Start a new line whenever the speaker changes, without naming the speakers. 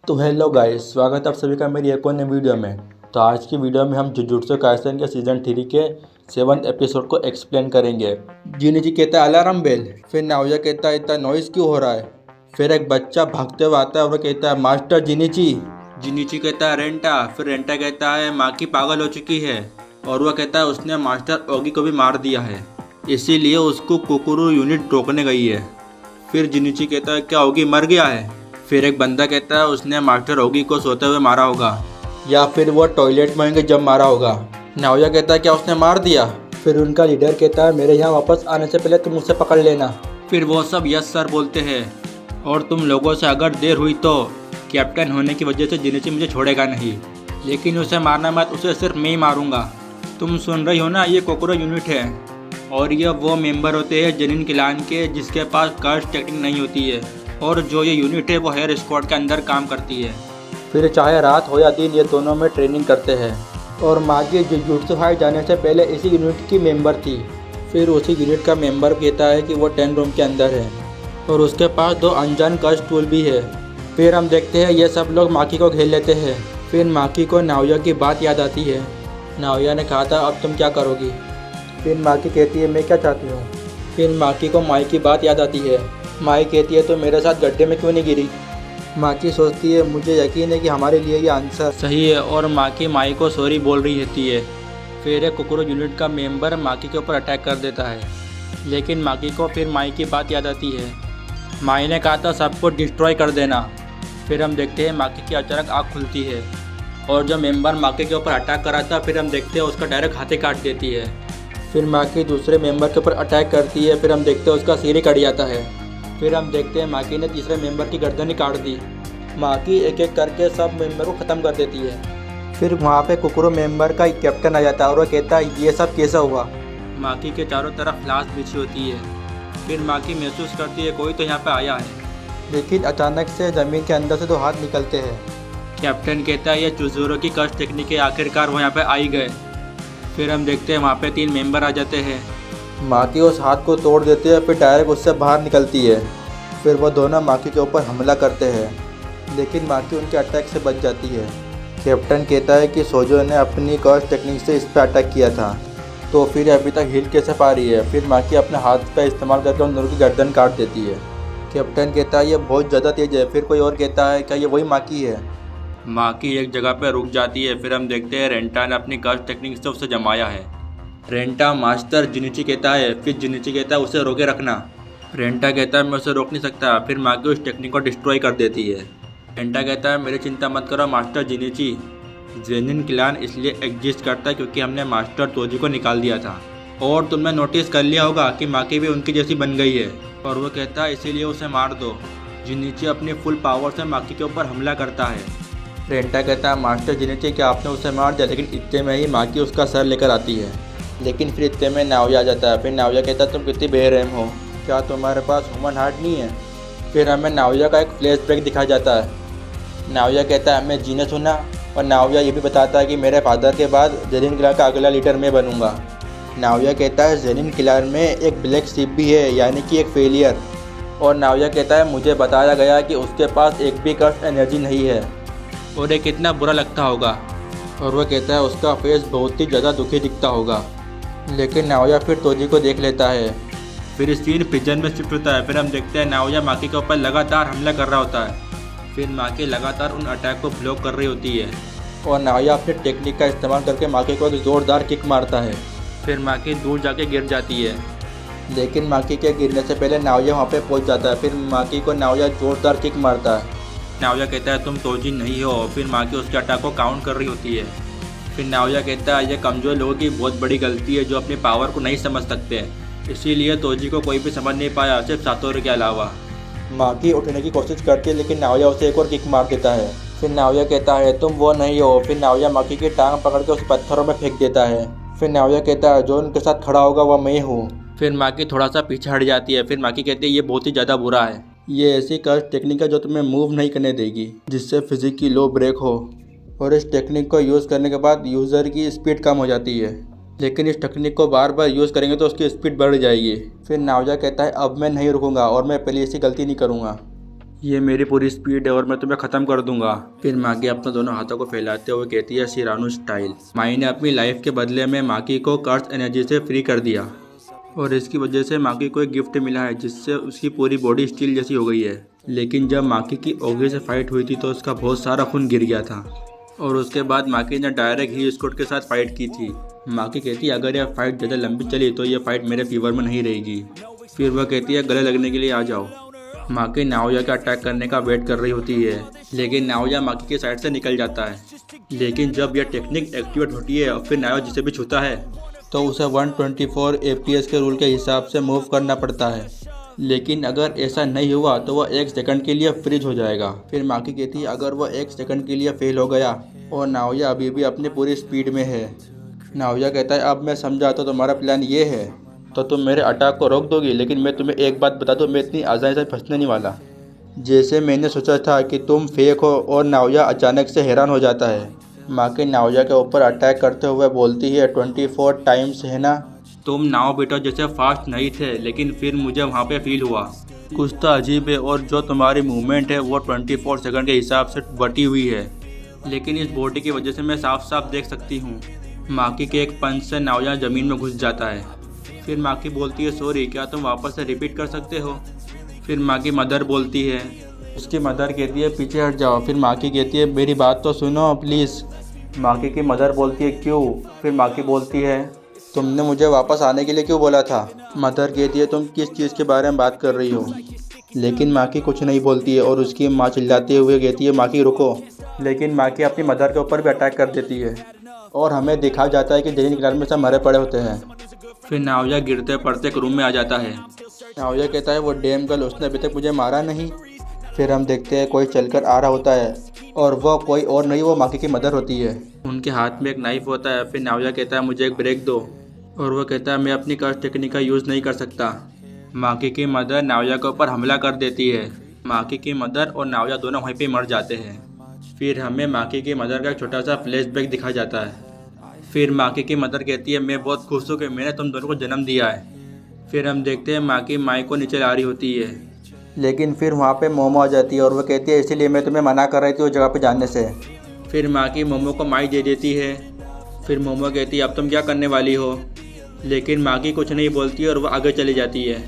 तो hello guys, स्वागत है आप सभी का मेरी एक और नई वीडियो में। तो आज की वीडियो में हम जुजुत्सु काइसेन के सीज़न 3 के 7th एपिसोड को एक्सप्लेन करेंगे। जिनिची कहता है अलार्म बेल, फिर नाओया कहता है इतना नॉइज़ क्यों हो रहा है। फिर एक बच्चा भागते हुए आता है और वो कहता है मास्टर जिनिची। जिनिची कहता है रेंटा, फिर रेंटा कहता है माँ की पागल हो चुकी है और वह कहता है उसने मास्टर ओगी को भी मार दिया है, इसीलिए उसको कुकुरु यूनिट रोकने गई है। फिर जिनिची कहता है क्या ओगी मर गया है। फिर एक बंदा कहता है उसने मास्टर ओगी को सोते हुए मारा होगा या फिर वो टॉयलेट में होंगे जब मारा होगा। नाओया कहता है क्या उसने मार दिया। फिर उनका लीडर कहता है मेरे यहाँ वापस आने से पहले तुम उसे पकड़ लेना। फिर वो सब यस सर बोलते हैं और तुम लोगों से अगर देर हुई तो कैप्टन होने की वजह से जिनिची मुझे छोड़ेगा नहीं, लेकिन उसे मारना मत, उसे सिर्फ मैं ही मारूंगा। तुम सुन रही हो ना, ये कोकुरो यूनिट है और ये वो मेंबर होते हैं जेनिन क्लैन के जिसके पास कर्स टेक्निक नहीं होती है, और जो ये यूनिट है वो हेयर स्क्वाड के अंदर काम करती है। फिर चाहे रात हो या दिन ये दोनों में ट्रेनिंग करते हैं और मागी जुजुत्सु हाइट जाने से पहले इसी यूनिट की मेंबर थी। फिर उसी यूनिट का मेंबर कहता है कि वो 10 रूम के अंदर है और उसके पास 2 अनजान कर्स टूल भी है। फिर हम देखते हैं ये सब लोग माकी को घेर लेते हैं। फिर माकी को नाओया की बात याद आती है। नाओया ने कहा था अब तुम क्या करोगी। फिर माकी कहती है मैं क्या चाहती हूँ। फिर माकी को माई की बात याद आती है। माई कहती है तो मेरे साथ गड्ढे में क्यों नहीं गिरी। माकी सोचती है मुझे यकीन है कि हमारे लिए ये आंसर सही है और माकी माई को सॉरी बोल रही रहती है। फिर एक कुकुरो यूनिट का मेंबर माकी के ऊपर अटैक कर देता है, लेकिन माकी को फिर माई की बात याद आती है। माई ने कहा था सबको डिस्ट्रॉय कर देना। फिर हम देखते हैं माकी की अचानक आँख खुलती है और जो मेंबर माकी के ऊपर अटैक कर रहा था फिर हम देखते हैं उसका डायरेक्ट हाथे काट देती है। फिर माकी दूसरे मेंबर के ऊपर अटैक करती है। फिर हम देखते हैं उसका सिर ही कट जाता है। फिर हम देखते हैं माकी ने तीसरे मेंबर की गर्दन ही काट दी। माकी एक एक करके सब मेंबर को ख़त्म कर देती है। फिर वहाँ पे कुकुरो मेंबर का एक कैप्टन आ जाता है और वो कहता है ये सब कैसा हुआ। माकी के चारों तरफ लाश बिछी होती है। फिर माकी महसूस करती है कोई तो यहाँ पे आया है, लेकिन अचानक से ज़मीन के अंदर से 2 हाथ निकलते हैं। कैप्टन कहता है ये चुजोरो की कर्स टेक्निक है, आखिरकार वो यहाँ पे आई गए। फिर हम देखते हैं वहाँ पे 3 मेंबर आ जाते हैं। माकी उस हाथ को तोड़ देती है, फिर डायरेक्ट उससे बाहर निकलती है। फिर वो दोनों माकी के ऊपर हमला करते हैं, लेकिन माकी उनके अटैक से बच जाती है। कैप्टन कहता है कि सोजो ने अपनी कर्स टेक्निक से इस पर अटैक किया था, तो फिर अभी तक हील कैसे पा रही है। फिर माकी अपने हाथ का इस्तेमाल करके उन दोनों की गर्दन काट देती है। कैप्टन कहता है ये बहुत ज़्यादा तेज है। फिर कोई और कहता है क्या ये वही माकी है। माकी एक जगह पर रुक जाती है। फिर हम देखते हैं रेंटा ने अपनी कर्स टेक्निक से उसे जमाया है। रेंटा मास्टर जिनिची कहता है। फिर जिनिची कहता है उसे रोके रखना। रेंटा कहता है मैं उसे रोक नहीं सकता। फिर माकी उस टेक्निक को डिस्ट्रॉय कर देती है। रेंटा कहता है मेरी चिंता मत करो मास्टर जिनिची, जेनिन क्लैन इसलिए एग्जिस्ट करता है क्योंकि हमने मास्टर तोजी को निकाल दिया था, और तुमने नोटिस कर लिया होगा कि माकी भी उनकी जैसी बन गई है। और वो कहता है इसीलिए उसे मार दो। जिनिची अपनी फुल पावर से माकी के ऊपर हमला करता है। रेंटा कहता है मास्टर जिनिची क्या आपने उसे मार दिया, लेकिन इतने में ही माकी उसका सर लेकर आती है। लेकिन फिर इतने में नाओया आ जाता है। फिर नाओया कहता है तुम कितनी बेरहम हो, क्या तुम्हारे पास ह्यूमन हार्ट नहीं है। फिर हमें नाओया का एक फ्लैशबैक दिखाया जाता है। नाओया कहता है मैं जीनस हूँ ना, और नाओया ये भी बताता है कि मेरे फादर के बाद जेनिन क्लैन का अगला लीडर मैं बनूंगा। नाओया कहता है जेनिन क्लैन में एक ब्लैक शिप भी है, यानी कि एक फेलियर। और नाओया कहता है मुझे बताया गया कि उसके पास एक भी कर्स एनर्जी नहीं है और ये कितना बुरा लगता होगा। और वह कहता है उसका फेस बहुत ही ज़्यादा दुखी दिखता होगा। लेकिन नाओया फिर तोजी को देख लेता है। फिर सीन पिजन में शिफ्ट होता है। फिर हम देखते हैं नाओया माकी के ऊपर लगातार हमला कर रहा होता है। फिर माकी लगातार उन अटैक को ब्लॉक कर रही होती है और नाओया अपने टेक्निक का इस्तेमाल करके माकी को एक ज़ोरदार किक मारता है। फिर माकी दूर जाके गिर जाती है, लेकिन माकी के गिरने से पहले नाओया वहाँ पे पहुँच जाता है। फिर माकी को नाओया ज़ोरदार किक मारता है। नाओया कहता है तुम तोजी नहीं हो। फिर माकी उसके अटैक को काउंट कर रही होती है। फिर नाओया कहता है यह कमज़ोर लोगों की बहुत बड़ी गलती है जो अपनी पावर को नहीं समझ सकते, इसीलिए तोजी को कोई भी समझ नहीं पाया सिर्फ सातोरू के अलावा। माकी उठने की कोशिश करती है, लेकिन नाओया उसे एक और किक मार देता है। फिर नाओया कहता है तुम वो नहीं हो। फिर नाओया माकी की टांग पकड़ के उस पत्थरों में फेंक देता है। फिर नाओया कहता है जो उनके साथ खड़ा होगा वह मैं हूँ। फिर माकी थोड़ा सा पीछे हट जाती है। फिर माकी कहती है ये बहुत ही ज़्यादा बुरा है, ये ऐसी कर्स टेक्निक है जो तुम्हें मूव नहीं करने देगी, जिससे फिजिक की लो ब्रेक हो, और इस टेक्निक को यूज़ करने के बाद यूज़र की स्पीड कम हो जाती है, लेकिन इस टेक्निक को बार बार यूज़ करेंगे तो उसकी स्पीड बढ़ जाएगी। फिर नाओया कहता है अब मैं नहीं रुकूंगा और मैं पहले ऐसी गलती नहीं करूँगा। ये मेरी पूरी स्पीड है और मैं तुम्हें ख़त्म कर दूंगा। फिर माकी अपने दोनों हाथों को फैलाते हुए कहती है सिरानू स्टाइल। माई ने अपनी लाइफ के बदले में माकी को कर्स एनर्जी से फ्री कर दिया और इसकी वजह से माकी को एक गिफ्ट मिला है जिससे उसकी पूरी बॉडी स्टील जैसी हो गई है। लेकिन जब माकी की ओगी से फाइट हुई थी तो उसका बहुत सारा खून गिर गया था और उसके बाद माकी ने डायरेक्ट ही स्कॉट के साथ फाइट की थी। माकी कहती है अगर यह फाइट ज़्यादा लंबी चली तो यह फाइट मेरे फीवर में नहीं रहेगी। फिर वह कहती है गले लगने के लिए आ जाओ। माकी नाओया के अटैक करने का वेट कर रही होती है लेकिन नाओया माकी की साइड से निकल जाता है। लेकिन जब यह टेक्निक एक्टिवेट होती है और फिर नाओया जिसे भी छूता है तो उसे 124 FPS के रूल के हिसाब से मूव करना पड़ता है। लेकिन अगर ऐसा नहीं हुआ तो वह 1 सेकंड के लिए फ्रीज हो जाएगा। फिर माकी कहती है अगर वह 1 सेकंड के लिए फेल हो गया और नाओया अभी भी अपनी पूरी स्पीड में है। नाओया कहता है अब मैं समझा तो तुम्हारा प्लान ये है तो तुम मेरे अटैक को रोक दोगी, लेकिन मैं तुम्हें एक बात बता दूं, मैं इतनी आसानी से फंसने नहीं वाला। जैसे मैंने सोचा था कि तुम फेक हो। और नाओया अचानक से हैरान हो जाता है। माकी नाओया के ऊपर अटैक करते हुए बोलती है 24 टाइम्स है ना। तुम नाओ बेटा जैसे फास्ट नहीं थे लेकिन फिर मुझे वहाँ पे फील हुआ कुछ तो अजीब है और जो तुम्हारी मूवमेंट है वो 24 सेकंड के हिसाब से बटी हुई है। लेकिन इस बॉडी की वजह से मैं साफ साफ देख सकती हूँ। माकी के एक पंच से नाओया ज़मीन में घुस जाता है। फिर माकी बोलती है सॉरी क्या तुम वापस से रिपीट कर सकते हो। फिर माकी मदर बोलती है। उसकी मदर कहती है पीछे हट जाओ। फिर माकी कहती है मेरी बात तो सुनो प्लीज़। माकी की मदर बोलती है क्यों। फिर माकी बोलती है तुमने मुझे वापस आने के लिए क्यों बोला था। मदर कहती है तुम किस चीज़ के बारे में बात कर रही हो। लेकिन माकी कुछ नहीं बोलती है और उसकी माँ चिल्लाते हुए कहती है माकी रुको। लेकिन माकी अपनी मदर के ऊपर भी अटैक कर देती है और हमें दिखाया जाता है कि जलीन किनारे में सब मरे पड़े होते हैं। फिर नाओया गिरते पड़ते एक रूम में आ जाता है। नाओया कहता है वो डैम गर्ल उसने अभी तक मुझे मारा नहीं। फिर हम देखते हैं कोई चलकर आ रहा होता है और वह कोई और नहीं वो माकी की मदर होती है। उनके हाथ में एक नाइफ होता है। फिर नाओया कहता है मुझे एक ब्रेक दो और वह कहता है मैं अपनी कर्स टेक्निक का यूज़ नहीं कर सकता। माकी की मदर नाओया के ऊपर हमला कर देती है। माकी की मदर और नाओया दोनों वहीं पर मर जाते हैं। फिर हमें माकी की मदर का छोटा सा फ्लैशबैक दिखाया जाता है। फिर माकी की मदर कहती है मैं बहुत खुश हूँ कि मैंने तुम दोनों को जन्म दिया है। फिर हम देखते हैं माकी माई को नीचे ला रही होती है। लेकिन फिर वहाँ पे मोमो आ जाती है और वह कहती है इसीलिए मैं तुम्हें मना कर रही थी उस जगह पे जाने से। फिर माकी मोमो को माई दे देती है। फिर मोमो कहती है अब तुम क्या करने वाली हो। लेकिन माकी कुछ नहीं बोलती और वह आगे चली जाती है।